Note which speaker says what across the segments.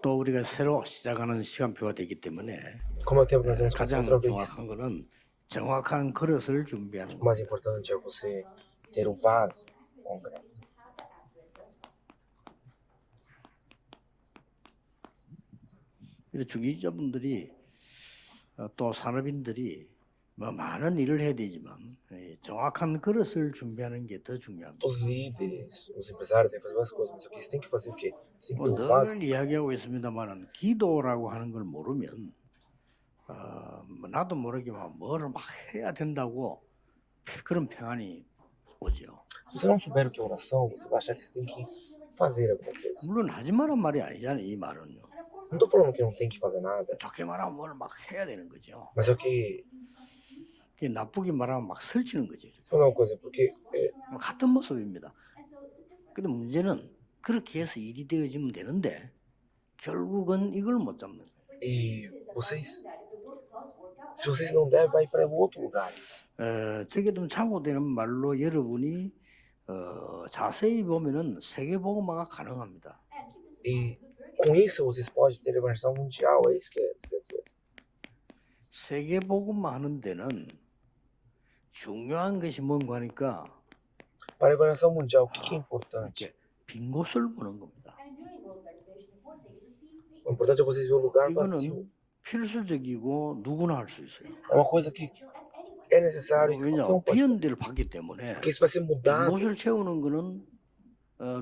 Speaker 1: 또 우리가 새로 시작하는 시간표가 되기 때문에
Speaker 2: Como é o tempo que nós vamos começar
Speaker 1: 가장
Speaker 2: outra vez,
Speaker 1: 정확한 거는 정확한 그릇을 준비하는
Speaker 2: o
Speaker 1: 거.
Speaker 2: mais importante é você ter o vaso concreto.
Speaker 1: 그리고 중개자분들이 또 산업인들이 뭐 많은 일을 해야 되지만 정확한 그릇을 준비하는 게 더 중요합니다.
Speaker 2: Os líderes, os empresários têm que fazer várias coisas, mas aqui eles têm que fazer o quê? Eles têm que ter o vaso.
Speaker 1: 늘 이야기하고 있습니다만은 기도라고 하는 걸 모르면 뭐 나도 모르게만 뭐를 막 해야 된다고 그런 평안이 오죠.
Speaker 2: Se você não souber o que é oração, você vai achar que você tem que fazer alguma coisa.
Speaker 1: 물론 하지 마란 말이 아니잖아요. 이 말은요.
Speaker 2: Não tô falando que não tem que fazer nada,
Speaker 1: 좋게 말하면 뭘 막 해야 되는 거죠.
Speaker 2: mas só que
Speaker 1: 나쁘게 말하면 막 설치는 거죠.
Speaker 2: falar uma coisa, porque
Speaker 1: 같은 모습입니다. 근데 문제는 그렇게 해서 일이 되어지면 되는데 결국은 이걸 못 잡는 거예요.
Speaker 2: e vocês, se vocês não derem, vai para outro lugar. Isso.
Speaker 1: 저게 좀 참고되는 말로 여러분이 자세히 보면은 세계복음화가 가능합니다.
Speaker 2: E com isso vocês podem ter evangelismo mundial, é isso que quer dizer.
Speaker 1: 세계복음화 하는 데는 중요한 것이 뭔가 하니까
Speaker 2: Para a evangelismo mundial, o que é importante?
Speaker 1: 이렇게 빈 곳을 보는 겁니다.
Speaker 2: O importante é vocês ver o lugar vazio.
Speaker 1: 이거는 필수적이고 누구나 할 수 있어요.
Speaker 2: É uma coisa que é necessário.
Speaker 1: 왜냐,
Speaker 2: Qualquer um pode
Speaker 1: 비은
Speaker 2: fazer.
Speaker 1: 데를 봤기 때문에
Speaker 2: Porque isso vai ser
Speaker 1: 빈
Speaker 2: mudado.
Speaker 1: 곳을 채우는 거는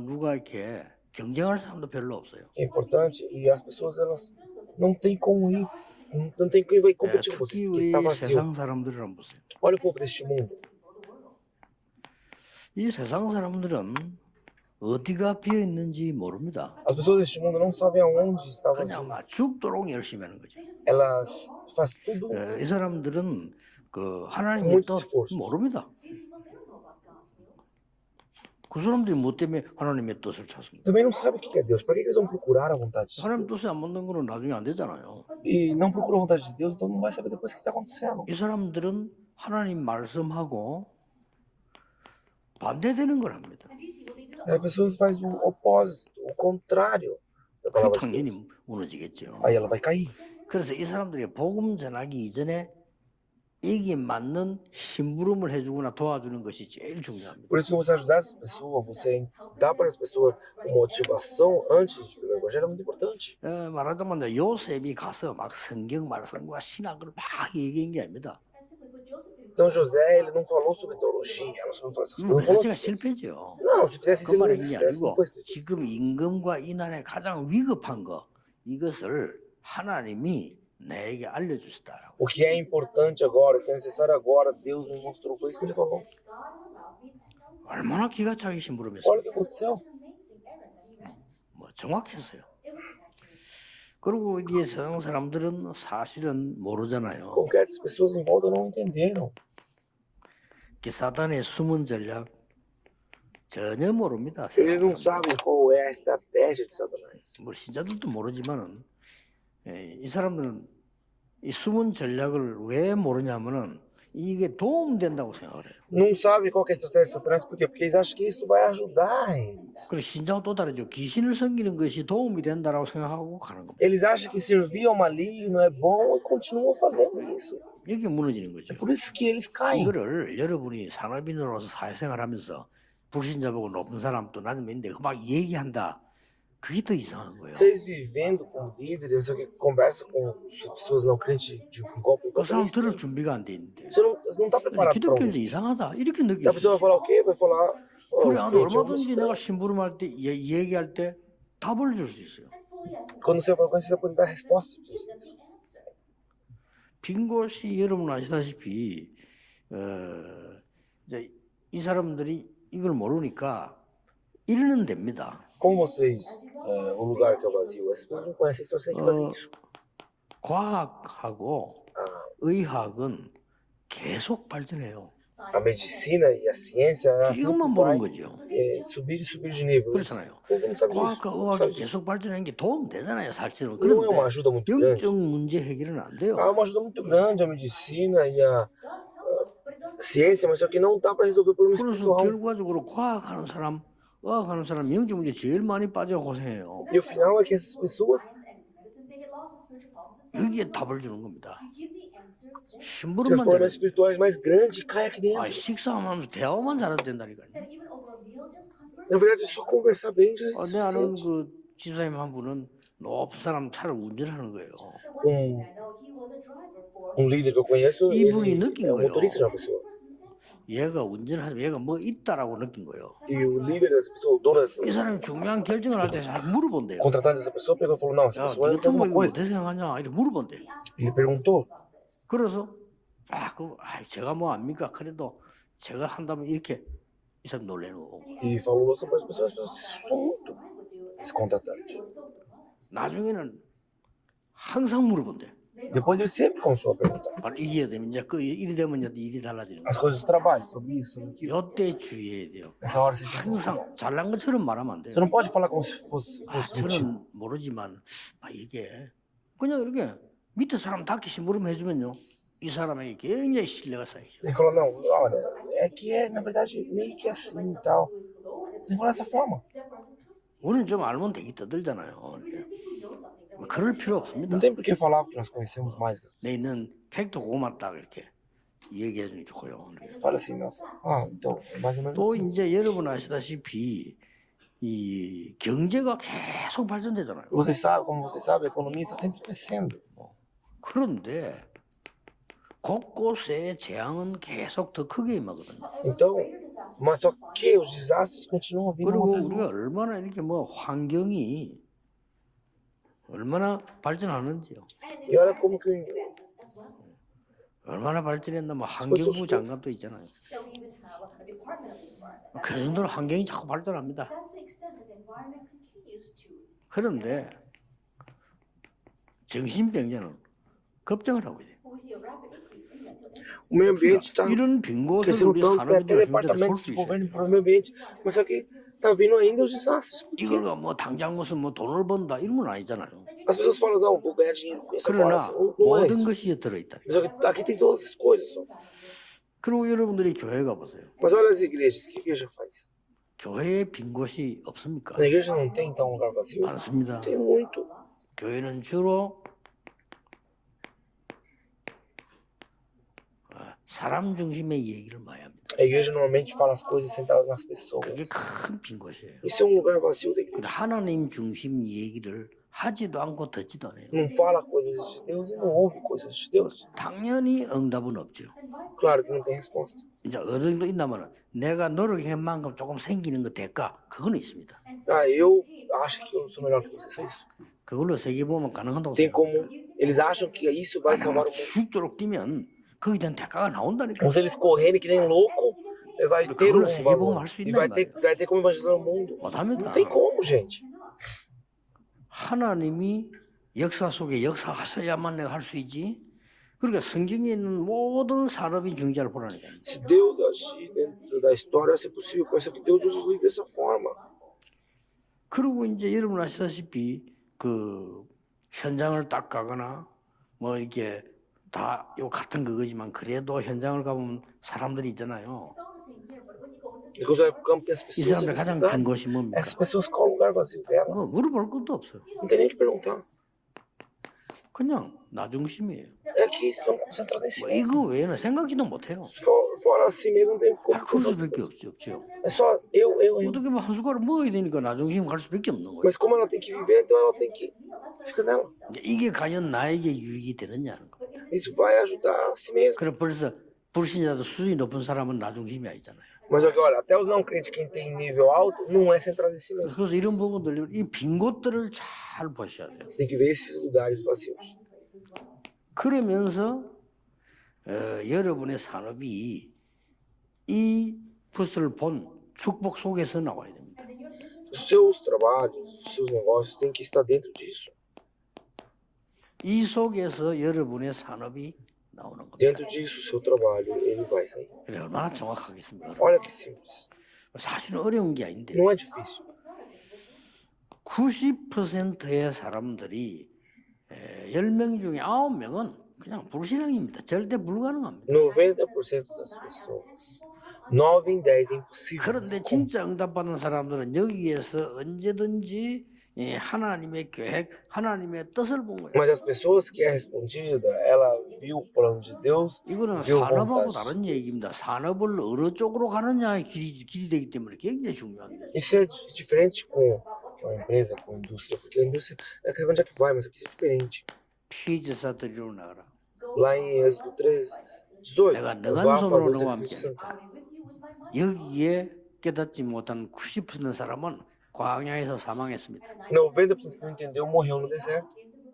Speaker 1: 누가 이렇게 경쟁할 사람도 별로 없어요.
Speaker 2: É importante e as pessoas elas não têm como ir, não tem quem vai competir com
Speaker 1: 특히
Speaker 2: vocês, porque
Speaker 1: 우리
Speaker 2: está vazio.
Speaker 1: 세상 사람들을 한번 보세요.
Speaker 2: Olha o povo deste mundo.
Speaker 1: 이 세상 사람들은 어디가 비어 있는지 모릅니다.
Speaker 2: As pessoas deste mundo não sabem aonde está
Speaker 1: 그냥
Speaker 2: vazio.
Speaker 1: 막 죽도록 열심히 하는 거죠.
Speaker 2: Elas fazem tudo.
Speaker 1: 이 사람들은 그 하나님의
Speaker 2: Muitos
Speaker 1: 뜻
Speaker 2: esforços.
Speaker 1: 모릅니다. 그 사람들이 뭐 때문에 하나님의 뜻을 찾습니까?
Speaker 2: Também não sabem o que é Deus. Para que eles vão procurar a vontade de
Speaker 1: 하나님
Speaker 2: Deus?
Speaker 1: 뜻에 안 맞는 거는 나중에 안 되잖아요.
Speaker 2: E não procuram a vontade de Deus, então não vai saber depois o que está acontecendo.
Speaker 1: 이 사람들은 하나님 말씀하고 반대되는 걸 합니다.
Speaker 2: As pessoas fazem o opósito, o contrário da
Speaker 1: 그
Speaker 2: palavra de Deus.
Speaker 1: 당연히 무너지겠죠.
Speaker 2: Aí ela vai cair.
Speaker 1: 그래서 이 사람들이 복음 전하기 이전에 이게 맞는 심부름을 해주거나 도와주는 것이 제일 중요합니다.
Speaker 2: Por isso que você ajudar essa pessoa, você dá para as pessoas motivação antes do evangelho é muito importante.
Speaker 1: 말하자면 요셉이 가서 막 성경 말씀과 신학을 막 얘기한 게 아닙니다.
Speaker 2: Então José, ele não falou sobre teologia, não falou essas coisas. Não, falou
Speaker 1: 자체가
Speaker 2: assim.
Speaker 1: 실패죠.
Speaker 2: Não, se fizesse
Speaker 1: 그
Speaker 2: isso, ele não
Speaker 1: 말은 게
Speaker 2: fizesse, não
Speaker 1: 아니고
Speaker 2: foi escrito.
Speaker 1: 지금 임금과 이 나라에 가장 위급한 거 이것을 하나님이 내게 알려주시다라고.
Speaker 2: O que é importante agora, o que é necessário agora, Deus me mostrou, foi isso que ele falou.
Speaker 1: 얼마나 기가 차게 심부름했어요.
Speaker 2: Olha o que aconteceu.
Speaker 1: 뭐 정확했어요. 그리고 이게 세상 사람들은 사실은 모르잖아요.
Speaker 2: Como que as pessoas em volta não entenderam.
Speaker 1: 이 사단의 숨은 전략 전혀 모릅니다.
Speaker 2: Eles não sabem qual é a estratégia de Satanás.
Speaker 1: 뭐 신자들도 모르지만은 이 사람들은 이 숨은 전략을 왜 모르냐면은 이게 도움된다고 생각을 해요.
Speaker 2: Não sabem qual que é a estratégia de Satanás, por quê? Porque eles acham que isso vai ajudar eles.
Speaker 1: 그리고 신자와 또 다르죠. 귀신을 섬기는 것이 도움이 된다라고 생각하고 가는 겁니다.
Speaker 2: Eles acham que servir ao maligno é bom e continuam fazendo isso.
Speaker 1: 이게 무너지는 거죠.
Speaker 2: Por isso que eles caem.
Speaker 1: 이거를 여러분이 산업인으로서 사회생활하면서 불신자 보고 높은 사람도 나는 있는데 막 얘기한다. 그게 더 이상한 거예요.
Speaker 2: Vocês vivendo com líderes, não sei o que, conversa com pessoas não crentes de golpe.
Speaker 1: 그 사람 들을 준비가 안 돼 있는데.
Speaker 2: Você não está preparado para
Speaker 1: 기독교에서
Speaker 2: ouvir.
Speaker 1: 이상하다 이렇게
Speaker 2: A
Speaker 1: 느낄 수
Speaker 2: pessoa vai
Speaker 1: 있어요.
Speaker 2: falar o quê? Vai falar. "Oh,
Speaker 1: 그래, 나도
Speaker 2: crente é um
Speaker 1: 얼마든지
Speaker 2: estranho."
Speaker 1: 내가 심부름할 때 얘기할 때 답을 줄 수 있어요.
Speaker 2: Quando você fala com isso, você pode dar resposta.
Speaker 1: 빈 곳이 여러분 아시다시피 이제 이 사람들이 이걸 모르니까 이러는 됩니다.
Speaker 2: Como vocês, o lugar que é vazio, essas pessoas não conhecem, só sei que fazem isso.
Speaker 1: 과학하고 의학은 계속 발전해요.
Speaker 2: A medicina e a ciência
Speaker 1: 이것만 보는 거죠.
Speaker 2: subir e subir de nível.
Speaker 1: 그렇잖아요.
Speaker 2: O povo não sabe disso.
Speaker 1: 과학과
Speaker 2: Não
Speaker 1: 의학이
Speaker 2: sabe disso.
Speaker 1: 계속 발전하는 게 도움 되잖아요, 사실은.
Speaker 2: Não é uma
Speaker 1: 그런데
Speaker 2: ajuda muito grande.
Speaker 1: 영적 문제 해결은 안 돼요.
Speaker 2: É uma ajuda muito grande a medicina e a ciência, mas só que não dá para resolver o problema
Speaker 1: 그래서
Speaker 2: espiritual.
Speaker 1: 결과적으로 과학하는 사람, 의학하는 사람 영적 문제 제일 많이 빠져 고생해요.
Speaker 2: E o final é que essas pessoas
Speaker 1: 여기에 답을 주는 겁니다.
Speaker 2: Se as
Speaker 1: 심부름만
Speaker 2: problemas
Speaker 1: 잘해.
Speaker 2: espirituais mais grandes, cai aqui dentro.
Speaker 1: 아, 식사하면서 대화만 잘해도 된다니까요.
Speaker 2: Na verdade, só conversar bem já é
Speaker 1: 내 아는
Speaker 2: suficiente.
Speaker 1: 그 집사님 한 분은 높은 사람 차를 운전하는 거예요.
Speaker 2: Líder que eu conheço,
Speaker 1: 이분이
Speaker 2: ele
Speaker 1: 느낀
Speaker 2: é um
Speaker 1: 거예요.
Speaker 2: motorista de uma pessoa.
Speaker 1: 얘가 운전하면 얘가 뭐 있다라고 느낀 거예요.
Speaker 2: E o líder dessa pessoa, o dono dessa
Speaker 1: 이 사람이 중요한 결정을 할 때 잘 물어본대요.
Speaker 2: contratante dessa pessoa, pegou e falou: Não, essa
Speaker 1: 야,
Speaker 2: pessoa
Speaker 1: 네
Speaker 2: tem
Speaker 1: 같은 거
Speaker 2: alguma
Speaker 1: 이거
Speaker 2: coisa.
Speaker 1: 어떻게 생각하냐 이렇게 물어본대요.
Speaker 2: Ele perguntou.
Speaker 1: 그래서 제가 뭐 압니까? 그래도 제가 한다면 이렇게 이 사람 놀래는 거고.
Speaker 2: E falou assim para as pessoas se assustou muito, esse contratante.
Speaker 1: 나중에는 항상 물어본대.
Speaker 2: Depois ele sempre começou a perguntar.
Speaker 1: 바로 이게 되면 이제 그 일이 되면 이제 일이 달라지는
Speaker 2: As
Speaker 1: 거예요.
Speaker 2: coisas do trabalho, sobre isso, sobre aquilo.
Speaker 1: 요때 주의해야 돼요.
Speaker 2: Nessa hora você tem que...
Speaker 1: 항상 잘난 것처럼 말하면 안 돼요.
Speaker 2: Você não pode falar como se fosse mentira.
Speaker 1: 저는 모르지만 이게 그냥 이렇게 밑에 사람 닥치시 물으면 해주면요. 이 사람에게 굉장히 신뢰가 쌓이죠.
Speaker 2: Ele falou: Não, olha, é que é, na verdade, meio que assim e tal. Você falou dessa forma.
Speaker 1: 우리는 좀 알면 되게 떠들잖아요. 이렇게. 그럴 필요 없습니다.
Speaker 2: Não tem por que falar porque nós conhecemos mais.
Speaker 1: 내 있는 팩트 고맙다 이렇게 얘기해 주면 좋고요.
Speaker 2: Fala assim, nossa. Ah, então, é mais ou menos
Speaker 1: 또
Speaker 2: assim.
Speaker 1: 이제 여러분 아시다시피 이 경제가 계속 발전되잖아요.
Speaker 2: Você sabe, como você sabe, a economia está sempre crescendo.
Speaker 1: 그런데 곳곳에 재앙은 계속 더 크게 임하거든요.
Speaker 2: Então, mas só que os desastres continuam vindo
Speaker 1: 그리고
Speaker 2: um atrás do
Speaker 1: 우리가
Speaker 2: outro.
Speaker 1: 얼마나 이렇게 뭐 환경이 얼마나 발전하는지요.
Speaker 2: E olha como que
Speaker 1: 얼마나 발전했나 뭐 환경부 장관도 있잖아요. 그 정도로 환경이 자꾸 발전합니다. 그런데 정신병자는 걱정을 하고 있어요.
Speaker 2: o meio ambiente está
Speaker 1: 이런 빈 곳을
Speaker 2: crescendo
Speaker 1: 우리
Speaker 2: tanto que até
Speaker 1: 산업인들이 중재를
Speaker 2: departamento
Speaker 1: 볼수
Speaker 2: de
Speaker 1: 있어요.
Speaker 2: governo para o meio ambiente, mas só que está vindo ainda os desastres.
Speaker 1: 이걸 뭐 당장 무슨 뭐 돈을 번다 이런 건 아니잖아요.
Speaker 2: As pessoas falam: Não, vou ganhar dinheiro com isso agora.
Speaker 1: 그러나
Speaker 2: Não é
Speaker 1: 모든
Speaker 2: isso.
Speaker 1: 것이 들어있다.
Speaker 2: Mas só que aqui tem todas as coisas.
Speaker 1: 그리고 여러분들이 교회 가보세요.
Speaker 2: Mas olha as igrejas, o que a igreja faz?
Speaker 1: 교회에 빈 곳이 없습니까?
Speaker 2: Na igreja não tem então um lugar vazio?
Speaker 1: 많습니다.
Speaker 2: Tem muito.
Speaker 1: 교회는 주로 사람 중심의 얘기를 많이 합니다.
Speaker 2: A igreja normalmente fala as coisas centradas nas
Speaker 1: 그게
Speaker 2: pessoas.
Speaker 1: 큰 빈 곳이에요.
Speaker 2: Isso é um lugar vazio da igreja.
Speaker 1: 근데 하나님 중심 얘기를 하지도 않고 듣지도 않아요.
Speaker 2: Não fala coisas de Deus e não ouve coisas de Deus.
Speaker 1: 당연히 응답은 없죠.
Speaker 2: Claro que não tem resposta.
Speaker 1: 이제 어느 정도 있나면은 내가 노력한 만큼 조금 생기는 거 대가 그거는 있습니다.
Speaker 2: Ah, eu acho que eu sou melhor que você, só isso.
Speaker 1: 그걸로 세계 보면 가능하다고
Speaker 2: Tem como.
Speaker 1: 생각합니다.
Speaker 2: Eles acham que isso vai salvar o mundo.
Speaker 1: 죽도록 뛰면 거기에 대한 대가가 나온다니까.
Speaker 2: Como se eles correrem que nem louco, vai ter um valor. E vai ter como evangelizar o mundo.
Speaker 1: 못합니다.
Speaker 2: Não tem como, gente.
Speaker 1: 하나님이 역사 속에 역사하셔야만 내가 할 수 있지. 그러니까 성경에 있는 모든 산업인 중재를 보라니까.
Speaker 2: Se Deus agir dentro da história, vai ser possível. Pensa que Deus usa os líderes dessa forma.
Speaker 1: 그리고 이제 여러분 아시다시피 그 현장을 딱 가거나 뭐 이렇게 다 요 같은 그거지만 그래도 현장을 가보면 사람들이 있잖아요.
Speaker 2: E quando vai pro campo, tem as
Speaker 1: 이
Speaker 2: pessoas.
Speaker 1: 사람들 가장 빈 곳이 뭡니까?
Speaker 2: Essas pessoas, qual é o lugar vazio dela?
Speaker 1: 뭐 물어볼 것도 없어요.
Speaker 2: Não tem nem o que perguntar.
Speaker 1: 그냥 나 중심이에요.
Speaker 2: É que são concentrados em si
Speaker 1: 뭐
Speaker 2: mesmo.
Speaker 1: 이거 외에는 생각지도 못해요.
Speaker 2: Fora assim mesmo, não tem como.
Speaker 1: 그럴 수밖에 없죠.
Speaker 2: É só eu.
Speaker 1: 어떻게 보면 한 숟가락 먹어야 되니까 나 중심 갈 수밖에 없는 거예요.
Speaker 2: Mas como ela tem que viver, então ela tem que ficar nela.
Speaker 1: 이게 과연 나에게 유익이 되느냐는 거.
Speaker 2: Isso vai ajudar a si mesmo.
Speaker 1: 그래 벌써 불신자도 수준이 높은 사람은 나 중심이 아니잖아요.
Speaker 2: Mas olha, até os não crentes, quem tem nível alto, não é centrado em si mesmo.
Speaker 1: 그래서 이런 부분들, 이 빈 곳들을 잘 보셔야 돼요.
Speaker 2: Você tem que ver esses lugares vazios.
Speaker 1: 그러면서 여러분의 산업이 이 붓을 본 축복 속에서 나와야 됩니다.
Speaker 2: Os seus trabalhos, os seus negócios têm que estar dentro disso.
Speaker 1: 이 속에서 여러분의 산업이 나오는 겁니다.
Speaker 2: Dentro disso, o seu trabalho, ele vai sair.
Speaker 1: 그래, 얼마나 정확하겠습니까?
Speaker 2: Olha que simples.
Speaker 1: 사실은 어려운 게 아닌데
Speaker 2: Não é difícil.
Speaker 1: 90%의 사람들이 10명 중에 9명은 그냥 불신앙입니다. 절대 불가능합니다.
Speaker 2: 90% das pessoas. 9 em 10 é impossível.
Speaker 1: 그런데 진짜 응답받는 사람들은 여기에서 언제든지 이 하나님의 계획, 하나님의 뜻을 본 거예요.
Speaker 2: Mas as pessoas que é respondida, ela viu o plano de Deus,
Speaker 1: 이거는
Speaker 2: viu a
Speaker 1: 산업하고
Speaker 2: vontade.
Speaker 1: 다른 얘기입니다. 산업을 어느 쪽으로 가느냐의 길이 되기 때문에 굉장히 중요합니다.
Speaker 2: Isso é diferente com a empresa, com a indústria, porque a indústria é que onde é que vai, mas aqui isso é diferente.
Speaker 1: 피제사 드리러 나가라.
Speaker 2: Lá em Êxodo 13, 18,
Speaker 1: 내가
Speaker 2: vá
Speaker 1: 능한 손으로
Speaker 2: fazer o
Speaker 1: 너와
Speaker 2: serviço
Speaker 1: 함께
Speaker 2: santo.
Speaker 1: 하겠다. 여기에 깨닫지 못한 90% 사람은 광야에서 사망했습니다.
Speaker 2: 90% que não entendeu morreu no deserto.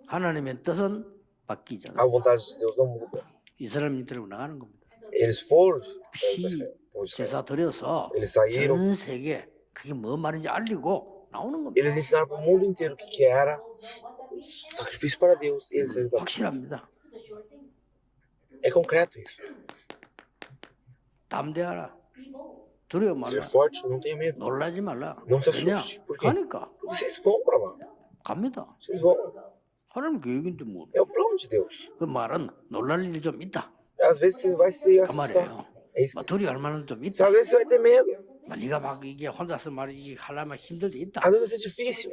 Speaker 1: 하나님의 뜻은 바뀌지
Speaker 2: A
Speaker 1: 않습니다.
Speaker 2: vontade de Deus não muda.
Speaker 1: 이스라엘을 데리고 나가는 겁니다.
Speaker 2: Eles foram,
Speaker 1: 피 제사 드려서
Speaker 2: eles saíram,
Speaker 1: 전 세계 그게 뭐 말인지 알리고 나오는 겁니다.
Speaker 2: eles ensinaram para o mundo inteiro o que era sacrifício para Deus. Eles saíram para...
Speaker 1: 확실합니다.
Speaker 2: É concreto isso.
Speaker 1: 담대하라. 두려워
Speaker 2: Seja
Speaker 1: 말라.
Speaker 2: forte, não tenha medo.
Speaker 1: 놀라지 말라.
Speaker 2: Não se
Speaker 1: 왜냐?
Speaker 2: assuste. Por quê?
Speaker 1: 가니까
Speaker 2: Porque vocês vão para lá.
Speaker 1: 갑니다.
Speaker 2: Vocês vão.
Speaker 1: 하나님 계획인데 뭐.
Speaker 2: É o plano de Deus.
Speaker 1: 그 말은 놀랄 일이 좀 있다.
Speaker 2: Às vezes você vai se
Speaker 1: 그
Speaker 2: assustar.
Speaker 1: 말이에요.
Speaker 2: É isso.
Speaker 1: 뭐 두려워할 만한 좀
Speaker 2: Às
Speaker 1: 있다.
Speaker 2: vezes você vai ter medo.
Speaker 1: 네가 막 이게 혼자서 말이 하려면 힘들 때 있다.
Speaker 2: Às vezes vai ser difícil.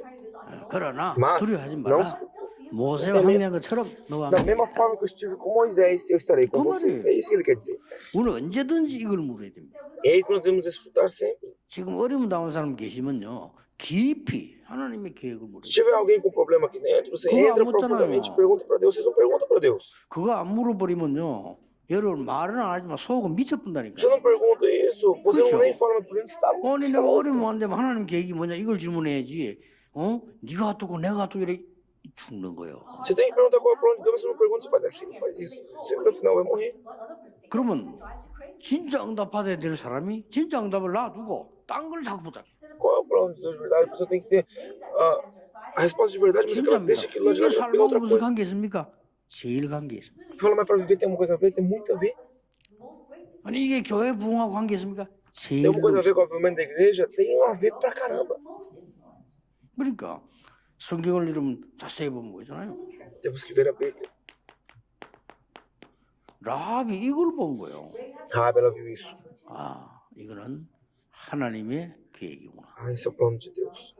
Speaker 1: 그러나
Speaker 2: Mas
Speaker 1: 두려워하지
Speaker 2: não
Speaker 1: 말라.
Speaker 2: se-
Speaker 1: 모세와 항해한 것처럼 너와
Speaker 2: Da
Speaker 1: 함께.
Speaker 2: mesma forma que eu estive com Moisés, eu estarei com
Speaker 1: Como
Speaker 2: vocês.
Speaker 1: é?
Speaker 2: É isso que ele quer dizer.
Speaker 1: 우리는 언제든지 이걸 물어야 됩니다.
Speaker 2: É isso que nós devemos desfrutar sempre.
Speaker 1: 지금 어려움 당한 사람 계시면요. 깊이 하나님의 계획을 물어야
Speaker 2: Se
Speaker 1: 돼요.
Speaker 2: tiver alguém com problema aqui dentro, você
Speaker 1: Como
Speaker 2: entra
Speaker 1: 안 묻잖아요.
Speaker 2: profundamente e pergunta para Deus. Vocês não perguntam para Deus.
Speaker 1: 그거 안 물어버리면요. 여러분 말은 안 하지만 속은 미쳐뿐다니까.
Speaker 2: Você não pergunta isso, você
Speaker 1: Puxa.
Speaker 2: não nem fala, mas por dentro está louco.
Speaker 1: 아니 내가 어려움 안 되면 하나님 계획이 뭐냐 이걸 질문해야지. 네가 어떻고 내가 어떻고 이렇게 죽는 거예요.
Speaker 2: Você tem que perguntar qual é o plano de Deus, mas você não pergunta, você faz aquilo, faz isso. Você no final vai morrer.
Speaker 1: 그러면 진짜 응답 받아야 될 사람이 진짜 응답을 놔두고 딴 걸 자꾸 보자.
Speaker 2: Qual é o plano de Deus de verdade? A pessoa tem que ter a resposta de verdade, mas ela
Speaker 1: 진짜입니다.
Speaker 2: deixa aquilo lá de
Speaker 1: 이게
Speaker 2: lado, pega outra
Speaker 1: 삶하고 무슨
Speaker 2: coisa.
Speaker 1: 관계 있습니까? 제일 관계 있습니다.
Speaker 2: Fala, mas para viver tem uma coisa a ver? Tem muito a ver.
Speaker 1: 아니 이게 교회 부흥하고 관계 있습니까?
Speaker 2: Tem
Speaker 1: 제일
Speaker 2: uma coisa a ver
Speaker 1: 있습니다.
Speaker 2: com o avivamento da igreja? Tem a ver pra caramba.
Speaker 1: 그러니까 성경을 이러면 자세히 보면 보잖아요.
Speaker 2: Temos que ver a Bíblia.
Speaker 1: 라합이 이걸 본 거예요.
Speaker 2: Rabi, ela viu isso.
Speaker 1: 아 이거는 하나님의 계획이구나.
Speaker 2: Ah, esse é o plano de Deus.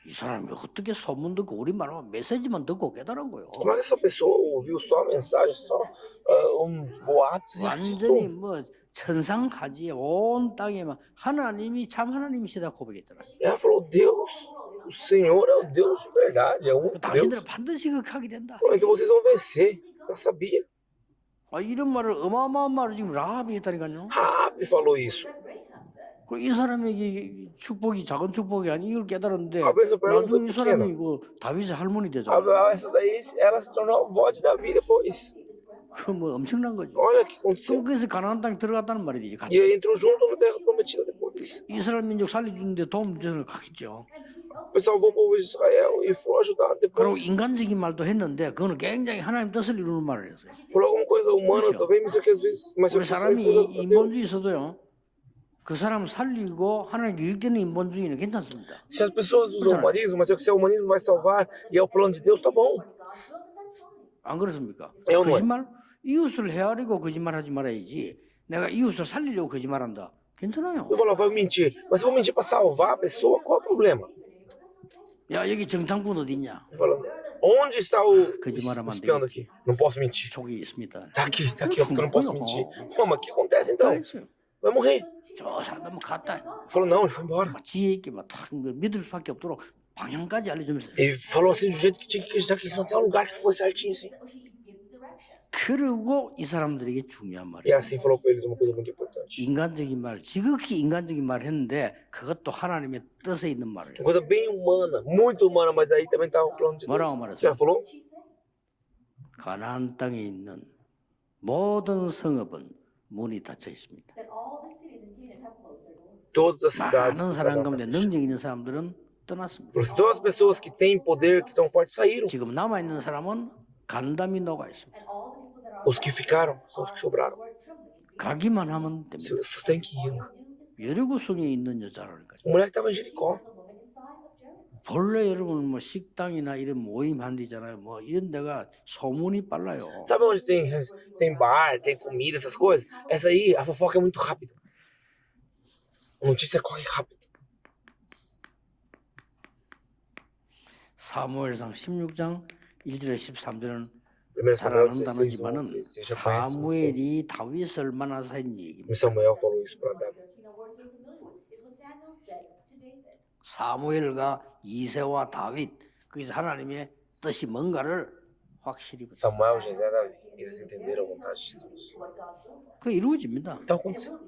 Speaker 1: 이 사람이 어떻게 소문 듣고 우리 말하면 메시지만 듣고 깨달은 거예요.
Speaker 2: Como é que essa pessoa ouviu só a mensagem, só uns boatos e
Speaker 1: 완전히
Speaker 2: acreditou?
Speaker 1: 뭐 천상하지에 온 땅에만 하나님이 참 하나님이시다 고백했잖아요.
Speaker 2: Ela falou, Deus, o Senhor é o Deus de verdade, é um Deus.
Speaker 1: 당신들은 반드시 극하게 된다.
Speaker 2: Então vocês vão vencer. Ela sabia.
Speaker 1: 아, 이런 말을 어마어마한 말을 지금 라합이 했다니까요.
Speaker 2: Rabi falou isso.
Speaker 1: 이 사람에게 축복이 작은 축복이 아니 이걸 깨달았는데
Speaker 2: 아, 그래서
Speaker 1: 나중에 이
Speaker 2: 별로
Speaker 1: 사람이 이거 다윗의 할머니 되잖아.
Speaker 2: Essa daí, ela se tornou a avó de Davi depois.
Speaker 1: 그 뭐 엄청난 거죠.
Speaker 2: Olha o que aconteceu.
Speaker 1: 그래서 가나안 땅에 들어갔다는 말이지
Speaker 2: E
Speaker 1: 같이.
Speaker 2: aí entrou junto na terra prometida depois.
Speaker 1: 이스라엘 민족 살려주는데 도움 주는 가겠죠.
Speaker 2: Foi salvou o povo de Israel e foi ajudar
Speaker 1: 그리고
Speaker 2: depois.
Speaker 1: 인간적인 말도 했는데 그거는 굉장히 하나님 뜻을 이루는 말을 했어요.
Speaker 2: Por alguma coisa humana
Speaker 1: Puxa.
Speaker 2: também, mas que às vezes. Mas
Speaker 1: 우리
Speaker 2: eu
Speaker 1: 사람이
Speaker 2: sei que Deus.
Speaker 1: 인본주의 있어도요. 그 사람 살리고 하나님 유익되는 인본주의는 괜찮습니다.
Speaker 2: Se as pessoas usam o humanismo, mas se o humanismo vai salvar e é o plano de Deus, tá bom.
Speaker 1: 안 그렇습니까?
Speaker 2: 에어노.
Speaker 1: 거짓말? 이웃을 헤아리고 거짓말하지 말아야지. 내가 이웃을 살리려고 거짓말한다. 괜찮아요.
Speaker 2: Eu falo, vai mentir. Mas se eu mentir para salvar a pessoa, qual é o problema?
Speaker 1: 야 여기 정탐꾼 어디 있냐?
Speaker 2: Eu falo, onde está o
Speaker 1: 거짓말하면 안
Speaker 2: espiando
Speaker 1: 되겠지.
Speaker 2: aqui? Não posso mentir.
Speaker 1: 족이 있습니다.
Speaker 2: Tá aqui, ó, porque eu não posso mentir. Pô, mas o que acontece então?
Speaker 1: 있어요.
Speaker 2: Vai morrer.
Speaker 1: 저 사람 갔다.
Speaker 2: Falou, não, ele foi embora.
Speaker 1: 지혜 있게 막탁 믿을 수밖에 없도록 방향까지 알려주면서.
Speaker 2: Ele falou assim do jeito que tinha que acreditar que só tem um lugar que foi certinho assim.
Speaker 1: 그리고 이 사람들에게 중요한
Speaker 2: E
Speaker 1: 말이에요.
Speaker 2: assim falou para eles uma coisa muito importante.
Speaker 1: 인간적인 말, 지극히 인간적인 말을 했는데 그것도 하나님의 뜻에 있는 말을 해요.
Speaker 2: Uma coisa bem humana, muito humana, mas aí também tá o plano de Deus.
Speaker 1: 뭐라고
Speaker 2: O que
Speaker 1: 말했어요?
Speaker 2: ela falou?
Speaker 1: 가나안 땅에 있는 모든 성읍은 문이 닫혀 있습니다.
Speaker 2: Todas as cidades.
Speaker 1: 많은 사람 가운데 능력 있는 사람들은 떠났습니다.
Speaker 2: Falou assim, todas as pessoas que têm poder, que são fortes, saíram.
Speaker 1: 지금 남아 있는 사람은 간담이 녹아 있습니다.
Speaker 2: Os que ficaram são os que sobraram.
Speaker 1: 가기만 하면 됩니다.
Speaker 2: Vocês têm que ir.
Speaker 1: 여리고성에 있는 여자라니까.
Speaker 2: A mulher que estava em Jericó.
Speaker 1: 본래 여러분 뭐 식당이나 이런 모임 한 데잖아요. 뭐 이런 데가 소문이 빨라요.
Speaker 2: Sabe onde tem bar, tem comida, essas coisas? Essa aí, a fofoca é muito rápida. A notícia corre rápido.
Speaker 1: 사무엘상 16장 1절에 13절은
Speaker 2: 1
Speaker 1: 잘
Speaker 2: Samuel
Speaker 1: 아는
Speaker 2: 16,
Speaker 1: 단어지만은
Speaker 2: 13, você já conhece.
Speaker 1: 사무엘이 다윗을 만나서 한 얘기입니다.
Speaker 2: Samuel falou isso para Davi.
Speaker 1: 사무엘과 이새와 다윗 거기서 하나님의 뜻이 뭔가를 확실히 보다.
Speaker 2: Samuel, José e Davi, eles entenderam a vontade de Deus.
Speaker 1: 그 이루어집니다.
Speaker 2: Então aconteceu.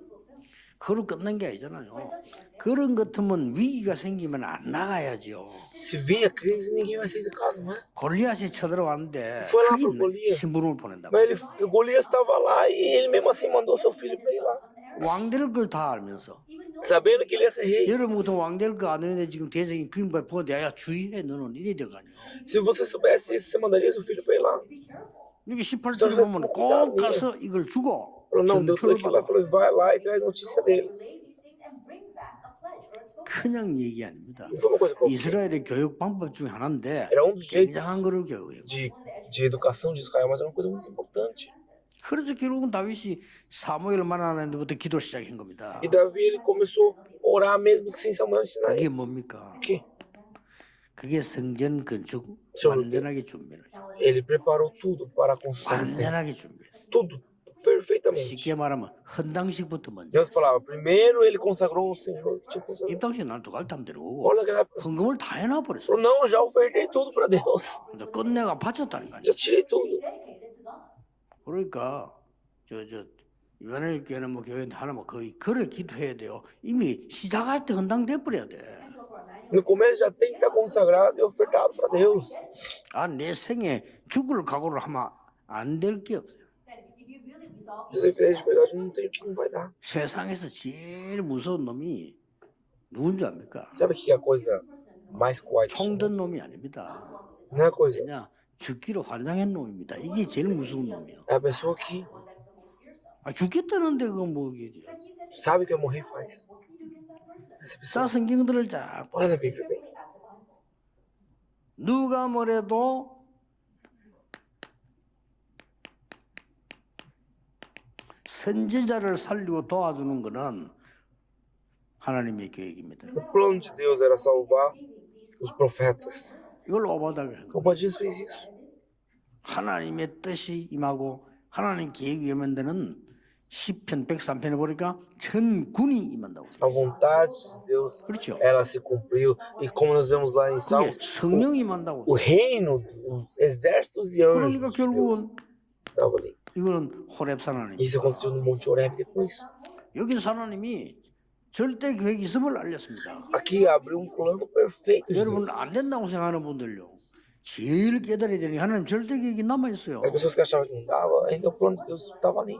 Speaker 1: 그걸로 끝난 게 아니잖아요. 그런 것 같으면 위기가 생기면 안 나가야죠.
Speaker 2: Se vir a crise, ninguém vai sair de casa, não é?
Speaker 1: 골리앗이 쳐들어왔는데
Speaker 2: Foi lá
Speaker 1: 그게
Speaker 2: pro Golias.
Speaker 1: 신부름을 보낸다.
Speaker 2: Mas Golias estava lá e ele mesmo assim mandou seu filho para ir lá.
Speaker 1: 왕될 걸 다 알면서
Speaker 2: Sabendo que ele ia ser rei.
Speaker 1: 여러분부터 왕될 거 아는데 지금 대적인 그림발 보는데 야 주의해 너는 이래 될 거 아니야.
Speaker 2: Se você soubesse isso, você mandaria seu filho para ir lá.
Speaker 1: 여기 18절에 보면 꼭 가서 이걸 주고
Speaker 2: Falou, não, Deus
Speaker 1: 전표를
Speaker 2: falou aquilo lá.
Speaker 1: 받아.
Speaker 2: Falou, vai lá e traz notícia deles.
Speaker 1: 그냥 얘기 아닙니다.
Speaker 2: Não foi uma coisa qualquer.
Speaker 1: 이스라엘의 교육 방법 중에 하나인데
Speaker 2: Era dos jeitos
Speaker 1: 굉장한 거를 교육해요.
Speaker 2: de educação de Israel, mas era uma coisa muito importante.
Speaker 1: 그래서 결국은 다윗이 사무엘을 만나는 데부터 기도를 시작한 겁니다.
Speaker 2: E Davi, ele começou a orar mesmo sem Samuel ensinar
Speaker 1: 그게
Speaker 2: ele.
Speaker 1: 뭡니까?
Speaker 2: Por quê?
Speaker 1: 그게 성전 건축
Speaker 2: 저-
Speaker 1: 완전하게 준비를 했어요.
Speaker 2: Ele preparou tudo para a construção do templo.
Speaker 1: 완전하게 준비를 했어요.
Speaker 2: Tudo, perfeitamente.
Speaker 1: 쉽게 말하면 헌당식부터 먼저.
Speaker 2: Deus falava, primeiro ele consagrou o Senhor. Tipo, consagrado.
Speaker 1: 입당식 날 두갈 탐 데려오고
Speaker 2: Olha naquela época.
Speaker 1: 헌금을 다 해놔버렸어.
Speaker 2: Falou, não, já ofertei tudo para Deus.
Speaker 1: 근데 끝내가 바쳤다니까요.
Speaker 2: Já tirei tudo.
Speaker 1: 그러니까 이번에 교회는 뭐 교회인데 하나 뭐 거의 그래 기도해야 돼요. 이미 시작할 때 헌당돼 버려야 돼.
Speaker 2: No começo já tem que estar consagrado e ofertado para Deus.
Speaker 1: 아, 내 생에 죽을 각오를 하면 안 될 게 없어요.
Speaker 2: Se você fizer de verdade, não tem o que não vai dar.
Speaker 1: 세상에서 제일 무서운 놈이 누군지 압니까?
Speaker 2: Sabe o que é a coisa mais quiet?
Speaker 1: 총든 놈이 아닙니다.
Speaker 2: Não é a coisa.
Speaker 1: 그냥 죽기로 환장한 놈입니다. 이게 제일 무서운 놈이에요.
Speaker 2: É a pessoa que
Speaker 1: 아, 죽겠다는데 그건 뭐겠지?
Speaker 2: sabe que vai morrer e faz. Essa pessoa.
Speaker 1: 자, 성경들을 쫙 봐.
Speaker 2: Olha na Bíblia bem.
Speaker 1: 누가 뭐래도 선지자를 살리고 도와주는 것은 하나님의 계획입니다.
Speaker 2: O plano de Deus era salvar os profetas.
Speaker 1: 이걸 오바다가 한 거예요.
Speaker 2: Obadias fez isso.
Speaker 1: 하나님의 뜻이 임하고 하나님 계획이 임한 데는 시편 103편에 보니까 전군이 임한다고.
Speaker 2: A vontade de Deus,
Speaker 1: 그렇죠.
Speaker 2: ela se cumpriu. E como nós vemos lá em
Speaker 1: 그게
Speaker 2: Salmos,
Speaker 1: 성령이 임한다고.
Speaker 2: o reino, os exércitos e anjos
Speaker 1: 그러니까
Speaker 2: de Deus
Speaker 1: 결국은
Speaker 2: estavam ali.
Speaker 1: 이거는 호렙 하나님.
Speaker 2: Isso aconteceu no Monte Horeb depois.
Speaker 1: 여기 하나님이 절대 계획 있음을 알렸습니다.
Speaker 2: Aqui abriu um plano perfeito de Deus.
Speaker 1: 여러분 안 된다고 생각하는 분들요. 제일 깨달아야 되는 게 하나님 절대 계획이 남아 있어요.
Speaker 2: As pessoas que achavam que não dava, ainda o plano de Deus estava ali.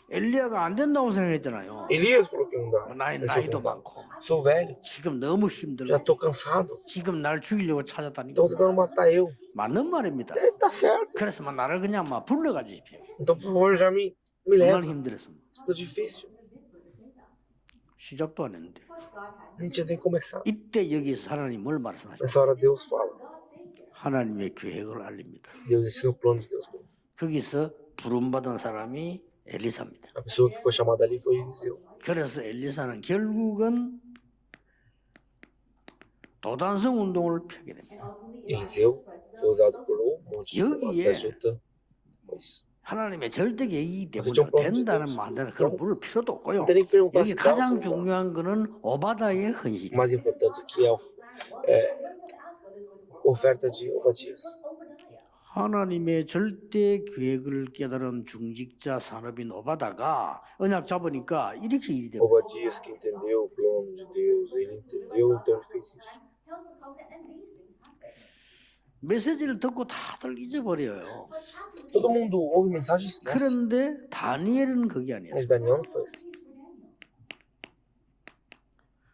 Speaker 1: 엘리야가 안 된다고 생각했잖아요.
Speaker 2: Elias falou que não dá.
Speaker 1: 나이
Speaker 2: Ele falou que
Speaker 1: 나이도
Speaker 2: não dá.
Speaker 1: 많고
Speaker 2: Sou velho,
Speaker 1: 지금 너무
Speaker 2: já
Speaker 1: 힘들고
Speaker 2: estou cansado.
Speaker 1: 지금 날 죽이려고 찾았다니까.
Speaker 2: Estão tentando matar eu.
Speaker 1: 맞는 말입니다.
Speaker 2: É, tá certo.
Speaker 1: 그래서 막 나를 그냥 막 불러가 주십시오.
Speaker 2: Então, por favor, já me leva.
Speaker 1: 정말 힘들었습니다.
Speaker 2: Está difícil.
Speaker 1: 시작도 안 했는데
Speaker 2: A gente já tem que começar.
Speaker 1: 이때 여기서 하나님 뭘 말씀하시죠?
Speaker 2: Nessa hora Deus fala.
Speaker 1: 하나님의 계획을 알립니다.
Speaker 2: Deus ensina o plano de Deus.
Speaker 1: 거기서 부름받은 사람이 엘리사입니다.
Speaker 2: A pessoa que foi chamada ali foi Eliseu.
Speaker 1: 그래서 엘리사는 결국은 도단성 운동을 펴게 됩니다.
Speaker 2: Eliseu foi usado por um monte de
Speaker 1: 여기에
Speaker 2: cidade de Jotã. Pois.
Speaker 1: 하나님의 절대 계획이기 때문에
Speaker 2: 좀
Speaker 1: 된다는 말 안 되는 그런 물을 필요도 없고요.
Speaker 2: Tem nem que perguntar
Speaker 1: 여기
Speaker 2: se dá ou
Speaker 1: 가장
Speaker 2: se não dá.
Speaker 1: 중요한 거는 오바다의 헌신.
Speaker 2: O mais importante aqui é a oferta de Obadias.
Speaker 1: 하나님의 절대 계획을 깨달은 중직자 산업인 오바다가 언약 잡으니까 이렇게 일이 돼요.
Speaker 2: Obadias que entendeu o plano de Deus, ele entendeu, então ele fez isso.
Speaker 1: 메시지를 듣고 다들 잊어버려요.
Speaker 2: Todo mundo ouve mensagem e esquece.
Speaker 1: 그런데 다니엘은 그게 아니에요.
Speaker 2: Mas Daniel não foi assim.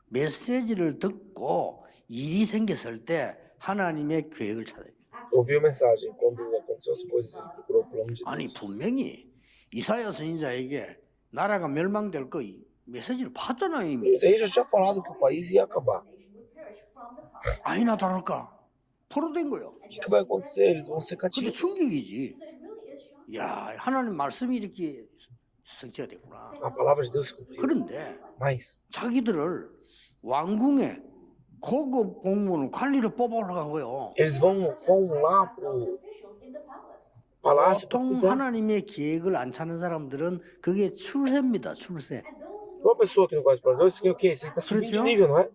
Speaker 1: 메시지를 듣고 일이 생겼을 때 하나님의 계획을 찾아요.
Speaker 2: Ouviu a mensagem, quando aconteceu as coisas, ele procurou o plano de
Speaker 1: 아니
Speaker 2: Deus.
Speaker 1: 분명히 이사야 선지자에게 나라가 멸망될 거 메시지를 봤잖아요 이미.
Speaker 2: Mas aí já tinha falado que o país ia acabar.
Speaker 1: 아니나 다를까 포로된 거요.
Speaker 2: O que vai acontecer? Eles vão ser
Speaker 1: 근데
Speaker 2: cativos.
Speaker 1: 충격이지. 야 하나님 말씀이 이렇게 성취가 됐구나.
Speaker 2: A palavra de Deus se cumpriu.
Speaker 1: 그런데
Speaker 2: Mas
Speaker 1: 자기들을 왕궁에 고급 공무원 관리를 뽑아 올라간 거예요.
Speaker 2: Eles vão lá pro palácio para
Speaker 1: 보통
Speaker 2: cuidar.
Speaker 1: 하나님의 계획을 안 찾는 사람들은 그게 출세입니다. 출세.
Speaker 2: Uma pessoa que não gosta de planos, isso aqui é o quê? Isso aqui tá subindo de
Speaker 1: 그렇죠?
Speaker 2: nível, não é?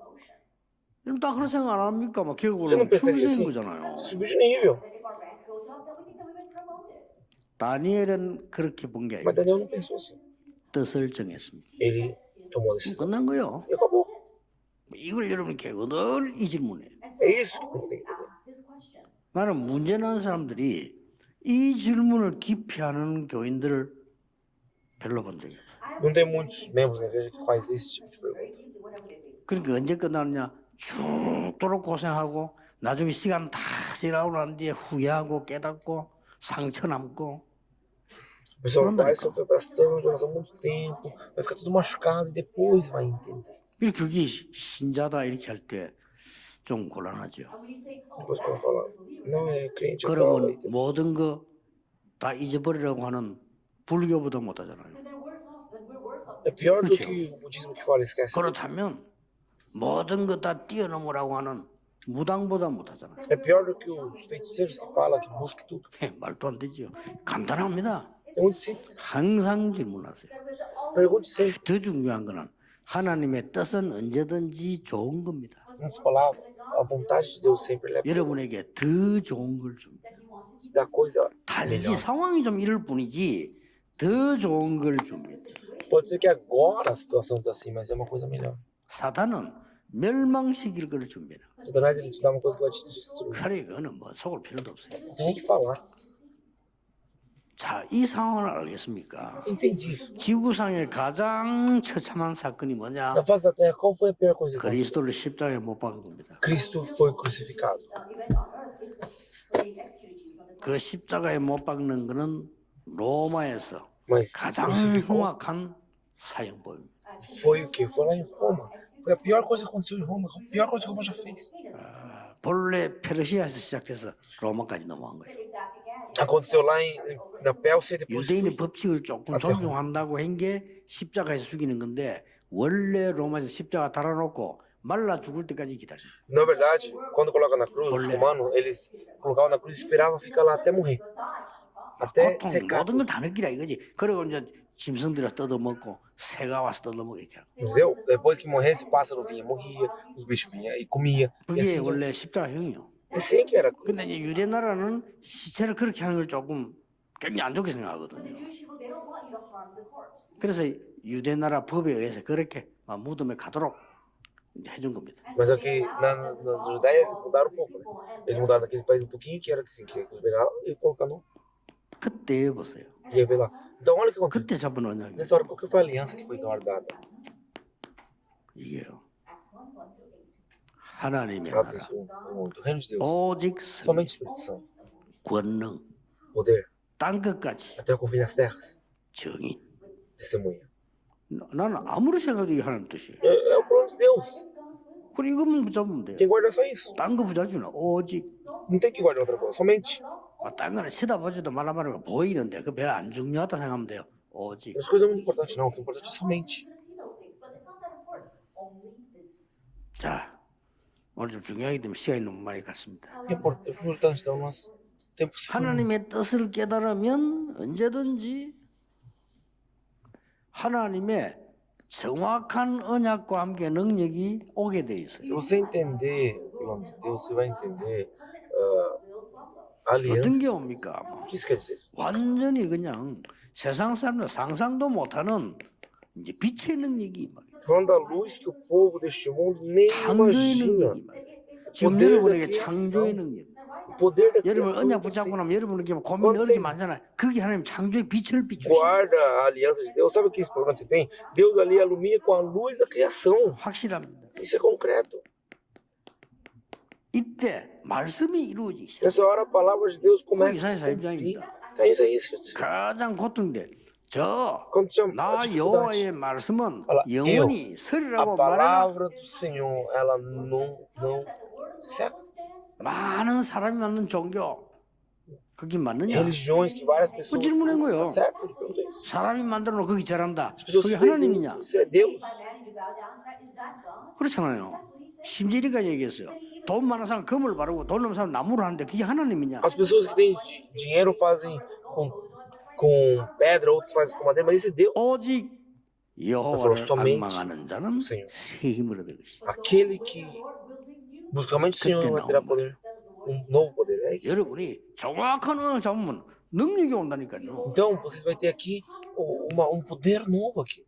Speaker 1: 그럼 다 그런 생각 안 합니까? 막
Speaker 2: Você não
Speaker 1: 계획으로
Speaker 2: percebe
Speaker 1: 출세인
Speaker 2: assim?
Speaker 1: 거잖아요.
Speaker 2: Você subiu de nível.
Speaker 1: 다니엘은 그렇게 본 게
Speaker 2: Mas
Speaker 1: 아니고
Speaker 2: Daniel não pensou assim.
Speaker 1: 뜻을 정했습니다.
Speaker 2: Ele tomou a decisão.
Speaker 1: 끝난 거예요.
Speaker 2: E acabou.
Speaker 1: 이걸 여러분 늘 이 질문에
Speaker 2: É isso que eu tenho que entender.
Speaker 1: 나는 문제 나는 사람들이 이 질문을 깊이하는 교인들을 별로 본 적이 없어요.
Speaker 2: Não tem muitos membros na igreja que faz esse tipo de pergunta.
Speaker 1: 그러니까 언제 끝나느냐 죽도록 고생하고 나중에 시간 다 지나고 난 뒤에 후회하고 깨닫고 상처 남고
Speaker 2: O pessoal vai
Speaker 1: 그런다니까.
Speaker 2: sofrer bastante, vai passar muito tempo, vai ficar tudo machucado e depois vai entender.
Speaker 1: 이렇게 그게 신자다 이렇게 할 때 좀 곤란하죠.
Speaker 2: Depois quando fala, não é crente, é
Speaker 1: 그러면
Speaker 2: pobre.
Speaker 1: 모든 거 다 잊어버리라고 하는 불교보다 못하잖아요.
Speaker 2: É pior do
Speaker 1: 그렇죠.
Speaker 2: que o budismo que fala esquece.
Speaker 1: 그렇다면 모든 거 다 뛰어넘으라고 하는 무당보다 못하잖아요.
Speaker 2: É pior do que os feiticeiros que falam que busque tudo.
Speaker 1: 말도 안 되죠. 간단합니다.
Speaker 2: É muito simples.
Speaker 1: 항상 질문하세요.
Speaker 2: Pergunte sempre.
Speaker 1: 더 중요한 거는 하나님의 뜻은 언제든지 좋은 겁니다.
Speaker 2: Em outras palavras, a vontade de Deus sempre leva
Speaker 1: 여러분에게 더 좋은 걸 줍니다.
Speaker 2: da coisa
Speaker 1: 달리
Speaker 2: melhor.
Speaker 1: 상황이 좀 이럴 뿐이지 더 좋은 걸 줍니다.
Speaker 2: Pode ser que agora a situação está assim, mas é uma coisa melhor.
Speaker 1: 사탄은 멸망시킬 걸 줍니다.
Speaker 2: Satanás ele te dá uma coisa que vai te destruir.
Speaker 1: 그래 그거는 뭐 속을 필요도 없어요.
Speaker 2: Não tem nem que falar.
Speaker 1: 자, 이 상황을 알겠습니까?
Speaker 2: Entendi isso.
Speaker 1: 지구상의 가장 처참한 사건이 뭐냐?
Speaker 2: Na face da terra, qual foi a pior coisa que aconteceu?
Speaker 1: 그리스도를 십자가에 못 박은 겁니다.
Speaker 2: Cristo foi crucificado.
Speaker 1: 그 십자가에 못 박는 거는 로마에서
Speaker 2: Mas
Speaker 1: 가장
Speaker 2: crucificou
Speaker 1: 흉악한 사형법입니다.
Speaker 2: foi o quê? Foi lá em Roma. Foi a pior coisa que aconteceu em Roma. A pior coisa que Roma já fez.
Speaker 1: 본래 페르시아에서 시작돼서 로마까지 넘어간 거예요.
Speaker 2: Aconteceu lá na Pérsia e depois
Speaker 1: 유대인의
Speaker 2: foi.
Speaker 1: 법칙을 조금 존중한다고 한 게 십자가에서 죽이는 건데 원래 로마에서 십자가 달아놓고 말라 죽을 때까지 기다립니다.
Speaker 2: Na verdade, quando coloca na cruz, os romanos, eles colocavam na cruz e esperavam ficar lá até morrer. Até
Speaker 1: 고통
Speaker 2: secar.
Speaker 1: 모든 걸 다 느끼라 이거지. 그리고 이제 짐승들이 뜯어먹고 새가 와서 뜯어먹고 이렇게 하고.
Speaker 2: Entendeu? Depois que morresse, o pássaro vinha, morria, os bichos vinham e comia. E
Speaker 1: 그게
Speaker 2: assim,
Speaker 1: 원래 십자가형이요.
Speaker 2: assim que era.
Speaker 1: 근데 이제 유대 나라는 시체를 그렇게 하는 걸 조금 굉장히 안 좋게 생각하거든요. 그래서 유대 나라 법에 의해서 그렇게 막 무덤에 가도록 이제 해준 겁니다.
Speaker 2: Mas aqui na Judéia eles mudaram um pouco. Né? Eles mudaram daquele país um pouquinho, que era assim, que eles pegaram e colocaram.
Speaker 1: 그때 보세요.
Speaker 2: Ia ver lá. Então olha o que aconteceu.
Speaker 1: 그때 잡은 언약이
Speaker 2: Nessa hora, qual que foi a aliança que foi guardada?
Speaker 1: 이게요. 하나님의 나라,
Speaker 2: Atos, do reino de Deus.
Speaker 1: 오직 성,
Speaker 2: Somente Espírito Santo.
Speaker 1: 권능,
Speaker 2: Poder.
Speaker 1: 땅 끝까지
Speaker 2: Até o confim das terras.
Speaker 1: 정의.
Speaker 2: Testemunha.
Speaker 1: 나는 아무리 생각해도 이게 하나님 뜻이에요.
Speaker 2: É o plano de Deus.
Speaker 1: 그래 이것만 붙잡으면 돼요.
Speaker 2: Tem que guardar só isso.
Speaker 1: 딴 거 붙잡지는 오직.
Speaker 2: Não tem que guardar outra coisa. Somente.
Speaker 1: 딴 거는 쳐다보지도 말아말아 보이는데 그 별로 안 중요하다 생각하면 돼요. 오직.
Speaker 2: As coisas não é muito importante, não. O que é importante é somente.
Speaker 1: 자, 오늘 좀 중요하기 때문에 시간이 너무 많이 갔습니다.
Speaker 2: É importante dar o nosso tempo.
Speaker 1: 하나님의 뜻을 깨달으면 언제든지 하나님의 정확한 언약과 함께 능력이 오게 돼
Speaker 2: Se
Speaker 1: 있어요.
Speaker 2: você entender o plano de Deus, você vai entender a aliança.
Speaker 1: 어떤 게 옵니까?
Speaker 2: O que isso quer dizer?
Speaker 1: 완전히 그냥 세상 사람들 상상도 못하는 이제 빛의 능력이 막
Speaker 2: Falando da luz que o povo deste mundo nem
Speaker 1: 창조의
Speaker 2: imagina.
Speaker 1: 능력이 막 지금 여러분에게 창조의 능력.
Speaker 2: O poder da
Speaker 1: 여러분
Speaker 2: criação.
Speaker 1: 언약
Speaker 2: de
Speaker 1: 붙잡고
Speaker 2: você.
Speaker 1: 나면 여러분에게 고민이 어렵게 많잖아요. 그게 하나님 창조의 빛을 비추시.
Speaker 2: Guarda a aliança de Deus. Sabe o que esse problema que você tem? Deus ali ilumina com a luz da criação.
Speaker 1: 확실합니다.
Speaker 2: Isso é concreto.
Speaker 1: 이때 말씀이 이루어지기 시작.
Speaker 2: Nessa hora a palavra de Deus começa
Speaker 1: Isaías
Speaker 2: a se cumprir.
Speaker 1: 41입니다.
Speaker 2: Então isso é isso.
Speaker 1: 가장 고통돼. 저
Speaker 2: Quando chama
Speaker 1: 나
Speaker 2: a dificuldade,
Speaker 1: 여호와의 말씀은
Speaker 2: Fala,
Speaker 1: 영원히
Speaker 2: a
Speaker 1: 서리라고 말하나
Speaker 2: palavra do Senhor, ela não seca.
Speaker 1: 많은 사람이 만든 종교 그게 맞느냐?
Speaker 2: Religiões que várias pessoas
Speaker 1: 질문한 거예요.
Speaker 2: tá certo? Eu perguntei isso.
Speaker 1: 사람이 만들어 놓고 거기 잘한다.
Speaker 2: As pessoas
Speaker 1: 그게
Speaker 2: fazem
Speaker 1: 하나님이냐?
Speaker 2: isso é Deus.
Speaker 1: 그렇잖아요. 심지어 이렇게 얘기했어요. 돈 많은 사람 금을 바르고 돈 없는 사람 나무를 하는데 그게 하나님이냐?
Speaker 2: As pessoas que têm dinheiro fazem com pedra, outros fazem com madeira, mas isso é Deus.
Speaker 1: 오직 여호와를
Speaker 2: somente
Speaker 1: 악망하는 자는
Speaker 2: Senhor.
Speaker 1: 새 힘을 얻을 것이다.
Speaker 2: Aquele que busca somente o Senhor vai terá poder, novo poder. É isso.
Speaker 1: 여러분이 정확한 언어 잡으면 능력이 온다니까요.
Speaker 2: Então, vocês vão ter aqui poder novo aqui.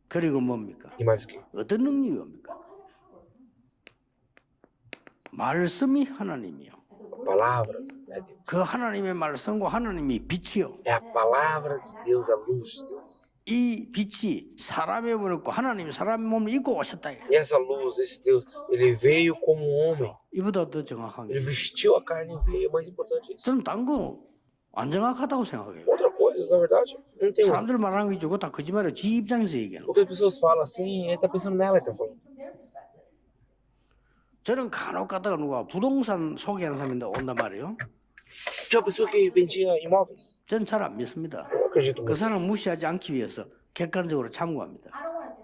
Speaker 1: 그리고 뭡니까?
Speaker 2: E mais o quê?
Speaker 1: 어떤 능력이 옵니까? 말씀이 하나님이요.
Speaker 2: A palavra é Deus.
Speaker 1: 그 하나님의 말씀과 하나님이 빛이요.
Speaker 2: É a palavra de Deus, a luz de Deus.
Speaker 1: 이 빛이 사람의 몸을 입고 하나님이 사람의 몸을 입고 오셨다.
Speaker 2: E essa luz, esse Deus, ele veio como homem.
Speaker 1: 이보다 더 정확한
Speaker 2: Ele
Speaker 1: 게
Speaker 2: vestiu a carne e veio. É mais importante isso.
Speaker 1: 저는 딴 거 안 정확하다고 생각해요.
Speaker 2: Outra coisa, na verdade, não tem.
Speaker 1: 사람들 말하는 게 저거 다 거짓말이에요. 지 입장에서 얘기하는 거.
Speaker 2: Porque as pessoas falam assim, ele tá pensando nela, ele tá falando.
Speaker 1: 저는 간혹 가다가 누가 부동산 소개하는 사람인데 온단 말이에요.
Speaker 2: Tinha uma pessoa que vendia imóveis.
Speaker 1: 전 잘 안 믿습니다.
Speaker 2: Eu acredito
Speaker 1: 그
Speaker 2: muito.
Speaker 1: 사람 무시하지 않기 위해서 객관적으로 참고합니다.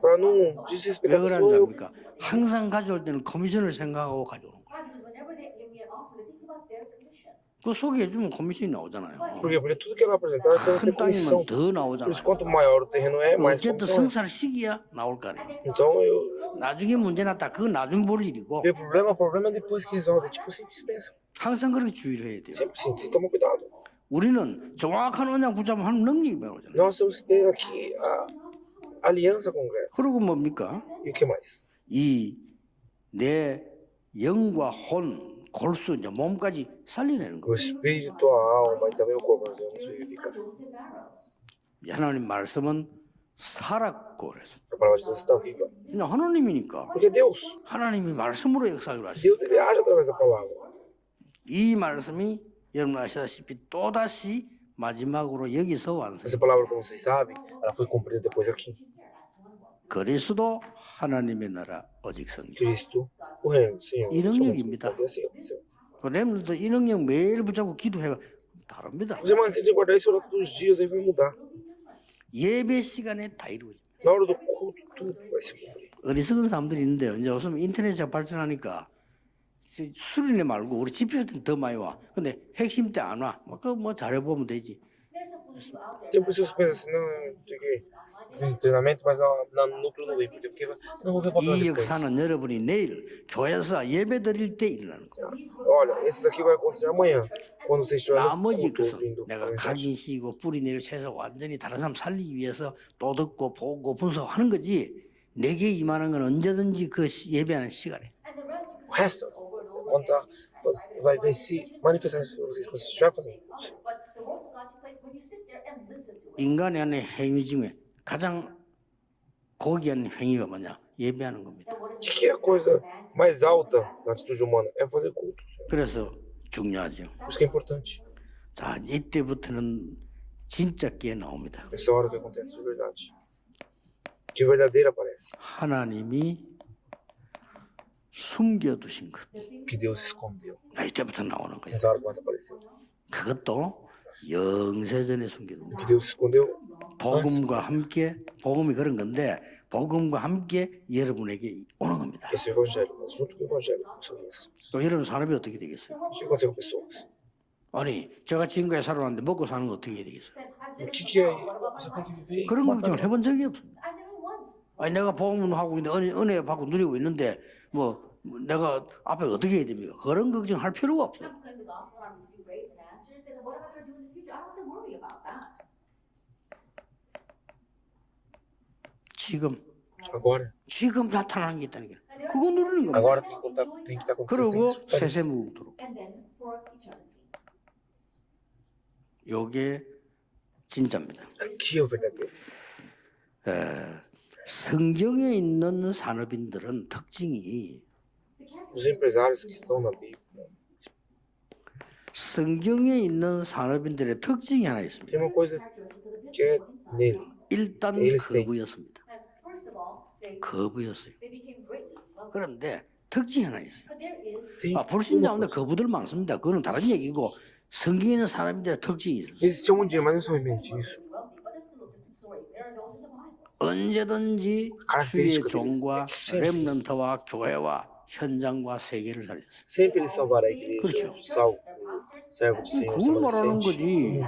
Speaker 2: Para não
Speaker 1: 왜
Speaker 2: desrespeitar a
Speaker 1: 그러는지
Speaker 2: pessoa, eu
Speaker 1: 압니까? 항상 가져올 때는 커미션을 생각하고 가져오는 거예요.
Speaker 3: Because whenever they give me an offer, they think about their commission.
Speaker 1: 그 소개해주면 커미션이 나오잖아요.
Speaker 2: porque tudo que ela apresentar tem que
Speaker 1: 큰
Speaker 2: ter comissão.
Speaker 1: 땅이면 더
Speaker 2: Por isso,
Speaker 1: 나오잖아요.
Speaker 2: quanto maior o terreno é, mais
Speaker 1: 어쨌든
Speaker 2: comissão.
Speaker 1: 성사를 시기야 나올 거 아니에요.
Speaker 2: Então, eu.
Speaker 1: 나중에 문제 났다. 그건 나중 볼 일이고
Speaker 2: Meu problema é depois que resolve. Tipo assim, dispensa.
Speaker 1: 항상 그렇게 주의를 해야 돼요.
Speaker 2: Sempre assim, tem que tomar cuidado.
Speaker 1: 우리는 정확한 언약 붙잡으면 하는 능력이 배우잖아요.
Speaker 2: Nós temos que ter aqui a aliança concreta.
Speaker 1: 그리고 뭡니까?
Speaker 2: E o que mais?
Speaker 1: 이 내 영과 혼, 골수, 이제 몸까지 살려내는 거예요.
Speaker 2: O espírito, a alma e também o corpo nós vamos vivificar.
Speaker 1: 하나님 말씀은 살았고 그래서
Speaker 2: A palavra de Deus está viva.
Speaker 1: 그냥 하나님이니까
Speaker 2: Porque Deus,
Speaker 1: 하나님이 말씀으로 역사하기로 하시죠.
Speaker 2: Deus ele age através da palavra.
Speaker 1: 이 말씀이 여러분 아시다시피 또다시 마지막으로 여기서 완성.
Speaker 2: Essa palavra, como vocês sabem, ela foi cumprida depois aqui.
Speaker 1: 그리스도 하나님의 나라 오직 성령.
Speaker 2: Cristo, o reino, Senhor.
Speaker 1: 이 능력입니다.
Speaker 2: É assim, Senhor.
Speaker 1: 그 렘들도 이 능력 매일 붙잡고 기도해가 다릅니다.
Speaker 2: Os irmãos, vocês guardar isso todos os dias, aí vai mudar.
Speaker 1: 예배 시간에 다 이루어져.
Speaker 2: Na hora do culto, tudo vai se cumprir.
Speaker 1: 어리석은 사람들이 있는데 이제 요즘 인터넷이 발전하니까 수련회 말고 우리 집회할 때는 더 많이 와. 근데 핵심 때 안 와. 뭐 잘해보면 되지.
Speaker 3: There's some fools out there.
Speaker 2: Tem pessoas que pensam assim, não, tem que vir treinamento, mas no núcleo não vem, porque não vou ver papel
Speaker 1: 이
Speaker 2: depois.
Speaker 1: 역사는 여러분이 내일 교회에서 예배 드릴 때 일어나는 거예요.
Speaker 2: Olha, esse daqui vai acontecer amanhã, quando vocês estiverem
Speaker 1: 나머지
Speaker 2: no culto
Speaker 1: 것은
Speaker 2: ouvindo.
Speaker 1: 내가 각인시키고 뿌리 내려 채서 완전히 다른 사람 살리기 위해서 또 듣고 보고 분석하는 거지. 내게 임하는 건 언제든지 그 예배하는 시간에.
Speaker 3: And the rest you
Speaker 2: O resto, quando tá, vai se manifestar para vocês, quando vocês estiverem fazendo.
Speaker 3: but the works of God take place when you sit there and listen to it.
Speaker 1: 인간의 안에 행위 중에 가장 고귀한 행위가 뭐냐? 예배하는 겁니다.
Speaker 3: And what is
Speaker 2: O que é a coisa mais alta na atitude humana? É fazer culto.
Speaker 1: 그래서 중요하죠.
Speaker 2: Por isso que é importante.
Speaker 1: 자, 이때부터는 진짜 게 나옵니다.
Speaker 2: Essa hora que acontece, de verdade. Que verdadeira aparece.
Speaker 1: 하나님이 숨겨두신 것.
Speaker 2: Que Deus escondeu.
Speaker 1: 이때부터 나오는 거예요.
Speaker 2: Essa hora começa a aparecer.
Speaker 1: 그것도 영세전에 숨겨둔 거예요.
Speaker 2: Que Deus escondeu.
Speaker 1: 복음과 함께, 복음이 그런 건데 복음과 함께 여러분에게 오는 겁니다.
Speaker 2: Esse é o evangelho, mas junto com o evangelho. Sobre isso.
Speaker 1: 또 여러분 산업이 어떻게 되겠어요?
Speaker 2: O que aconteceu com pessoas?
Speaker 1: 아니, 제가 지금까지 살아왔는데 먹고 사는 거 어떻게 해야 되겠어요?
Speaker 2: O que é? Você tem que viver e
Speaker 1: 그런
Speaker 2: matar.
Speaker 1: 걱정을 해본 적이 없습니다.
Speaker 3: I never once.
Speaker 1: 아니 내가 복음하고 있는데 은혜 받고 누리고 있는데 뭐 내가 앞에 어떻게 해야 됩니까? 그런 걱정할 필요가 없어요.
Speaker 3: I'm playing the gospel, I'm receiving grace and answers, and what am I going to do in the future? I don't have to worry about that.
Speaker 1: 지금 나타나는 게 있다는 게 그거 누리는 겁니다.
Speaker 2: Agora tem que estar com Cristo,
Speaker 1: 그리고
Speaker 2: tem que desfrutar
Speaker 1: 세세
Speaker 2: disso.
Speaker 1: 무궁토록
Speaker 3: And then for eternity.
Speaker 1: 요게 진짜입니다.
Speaker 2: Aqui é o verdadeiro.
Speaker 1: 성경에 있는 산업인들은 특징이
Speaker 2: Os empresários que estão na Bíblia
Speaker 1: 성경에 있는 산업인들의 특징이 하나 있습니다.
Speaker 2: tem uma coisa que é nele.
Speaker 1: 일단
Speaker 2: Eles têm.
Speaker 1: 거부였습니다.
Speaker 3: And first of all,
Speaker 1: 거부였어요.
Speaker 3: they became greatly wealthy.
Speaker 1: 그런데 특징이 하나 있어요.
Speaker 3: But there is
Speaker 2: Tem
Speaker 1: 불신자인데 거부들 많습니다. 그거는 다른 얘기고 성경에 있는 사람들의 특징이 있어요.
Speaker 2: Existe um dia, mas não somente isso.
Speaker 3: wealthy, but that's a little different story. There are those in the Bible.
Speaker 1: 언제든지 주의
Speaker 2: característica deles
Speaker 1: 종과
Speaker 2: é que sempre
Speaker 1: 렘넌트와 교회와 현장과 세계를 살렸어요.
Speaker 2: Sempre ele salvará a igreja,
Speaker 1: 그렇죠.
Speaker 2: o servo de Senhor,
Speaker 1: 그걸 말하는
Speaker 2: salva
Speaker 1: 거지.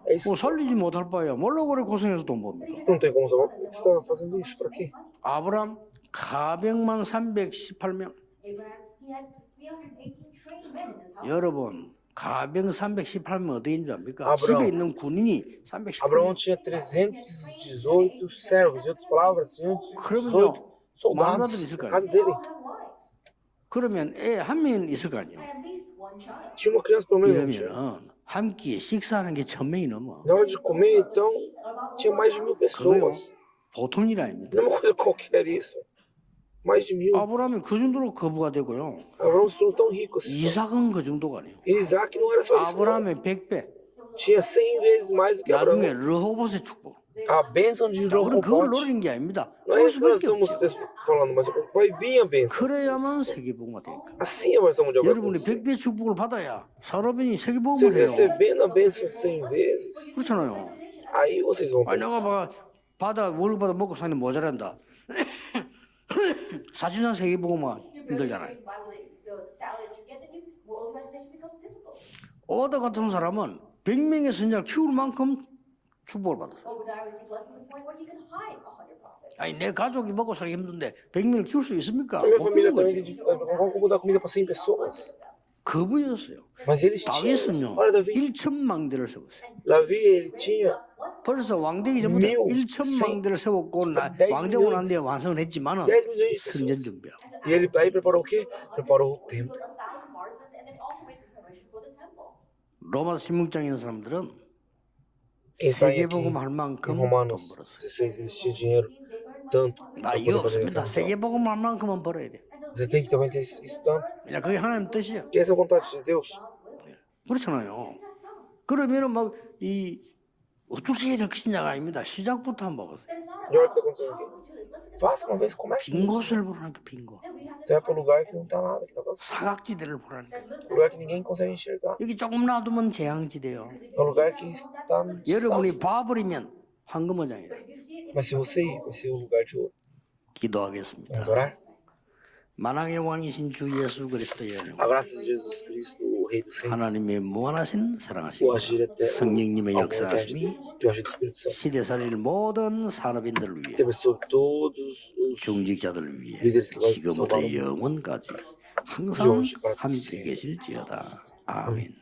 Speaker 2: É isso.
Speaker 1: 뭐 살리지 못할 바야 뭘로 그래 고생해서 돈 법니까?
Speaker 2: Não tem como salvar. Por que você está fazendo isso? Pra quê?
Speaker 1: 아브람 가병만 318명.
Speaker 3: Abraham, he had 318 trained men in his house.
Speaker 1: 여러분 가병 318명 어디 있는 줄 압니까?
Speaker 2: 아브람.
Speaker 1: 집에 있는 군인이 318명.
Speaker 2: Abraão tinha 318 servos, em outras palavras, 318 soldados na casa dele.
Speaker 3: All have wives.
Speaker 1: 그러면 애 한 명 있을 거 아니에요.
Speaker 3: At least one child.
Speaker 2: Tinha uma criança pelo menos.
Speaker 1: 이러면은 한 끼에 식사하는 게 1000명이 넘어.
Speaker 2: Na hora de comer, então, tinha mais de 1000
Speaker 1: 그거요.
Speaker 2: pessoas.
Speaker 1: 보통 일 아닙니다.
Speaker 2: Não é uma coisa qualquer isso. Mais de 1000.
Speaker 1: 아브라함이 그 정도로 거부가 되고요.
Speaker 2: Abraão se tornou tão rico assim.
Speaker 1: 이삭은 그 정도가 아니에요.
Speaker 2: Isaac não era só isso. não.
Speaker 1: 아브라함의 100배.
Speaker 2: Tinha 100 vezes mais do que Abraão.
Speaker 1: 나중에 르호봇의 축복.
Speaker 2: A bênção de
Speaker 1: 우리는 그걸
Speaker 2: Rehobote.
Speaker 1: 노리는 게 아닙니다.
Speaker 2: Não é
Speaker 1: 올
Speaker 2: isso que nós
Speaker 1: 수밖에
Speaker 2: estamos
Speaker 1: 없죠.
Speaker 2: falando, mas vai vir a bênção.
Speaker 1: 그래야만 세계복음화 되니까.
Speaker 2: Assim é a versão mundial. vai
Speaker 1: 여러분이
Speaker 2: acontecer.
Speaker 1: 100배 축복을 받아야 산업인이 세계복음을
Speaker 2: Vocês
Speaker 1: 해요.
Speaker 2: recebendo a bênção 100 vezes,
Speaker 1: 그렇잖아요.
Speaker 2: aí vocês vão
Speaker 1: 아니
Speaker 2: ver.
Speaker 1: 내가 받아 월급 받아 먹고 사는데 모자란다. 사실상 세계복음화 힘들잖아요.
Speaker 3: The salary that you get, then your world organization becomes difficult.
Speaker 1: 오더 같은 사람은 100명의 선자를 키울 만큼 축복을 받아.
Speaker 3: Obadiah received blessing to the point where he can hide 100 prophets.
Speaker 1: 아니 내 가족이 먹고 살기 힘든데 100명을 키울 수 있습니까?
Speaker 2: A minha
Speaker 1: 못
Speaker 2: família
Speaker 1: 키우는
Speaker 2: também,
Speaker 1: 거지.
Speaker 2: como dar comida para 100 pessoas.
Speaker 1: 거부였어요.
Speaker 2: Mas eles tinham.
Speaker 1: 다윗은요
Speaker 2: Olha, Davi.
Speaker 1: 1천망대를 세웠어요.
Speaker 2: Davi, ele tinha
Speaker 1: 벌써 왕되기 전부터
Speaker 2: 밀,
Speaker 1: 1천망대를 세웠고 왕되고 난 뒤에 완성을 했지만은
Speaker 2: 10 milhões de pessoas.
Speaker 1: 선전 준비하고
Speaker 2: E ele aí preparou o quê? Preparou o templo.
Speaker 3: Built 1,000 partisans and then also made preparation for the temple.
Speaker 1: 로마서 16장에 있는 사람들은
Speaker 2: Quem está aqui
Speaker 1: 세계복음 할
Speaker 2: em
Speaker 1: 만큼 돈
Speaker 2: Romanos
Speaker 1: 벌었어요.
Speaker 2: 16, eles tinham dinheiro tanto
Speaker 1: 나
Speaker 2: para
Speaker 1: 이거
Speaker 2: poder fazer
Speaker 1: 없습니다.
Speaker 2: isso.
Speaker 1: 세계복음 할 만큼은 벌어야 돼.
Speaker 2: Você tem que também ter isso tanto.
Speaker 1: 그냥 그게 하나님 뜻이야.
Speaker 2: Que essa é a vontade de Deus.
Speaker 1: 그렇잖아요. 그러면은 막 이 어떻게 해야 될 것이냐가 아닙니다. 시작부터 한번 보세요.
Speaker 3: That is not
Speaker 2: E olha o
Speaker 3: about
Speaker 2: que está acontecendo
Speaker 3: how
Speaker 2: aqui.
Speaker 3: let's do this. Let's get
Speaker 2: Faça uma vez, comece.
Speaker 1: 빈 곳을 보라니까 빈 곳.
Speaker 3: then we have
Speaker 2: Você vai para um lugar que não está nada, que tá vazio.
Speaker 1: 사각지대를 보라니까.
Speaker 2: Um lugar que ninguém consegue enxergar.
Speaker 1: 여기 조금 놔두면 재앙지대요.
Speaker 2: É um lugar que está no
Speaker 1: 여러분이 봐버리면 황금어장이다.
Speaker 3: if you see it,
Speaker 2: Mas se você ir, vai ser o lugar de ouro.
Speaker 1: 기도하겠습니다.
Speaker 2: Vamos orar?
Speaker 1: 만왕의 왕이신 주 예수 그리스도의 은혜,
Speaker 2: A graça de Jesus Cristo, o Rei dos Reis,
Speaker 1: 하나님의 무한하신
Speaker 2: o
Speaker 1: 사랑하시고
Speaker 2: agir eterno,
Speaker 1: 성령님의
Speaker 2: a vontade de
Speaker 1: 역사하심이
Speaker 2: Deus, o agir do Espírito Santo,
Speaker 1: 시대살릴 모든 산업인들을 위해
Speaker 2: esteja sobre todos os
Speaker 1: 중직자들을 위해
Speaker 2: 리더스 기관
Speaker 1: 지금부터
Speaker 2: 소방을
Speaker 1: 영원까지 항상
Speaker 2: 지원시 바랍니다.
Speaker 1: 함께 계실지어다. 아멘.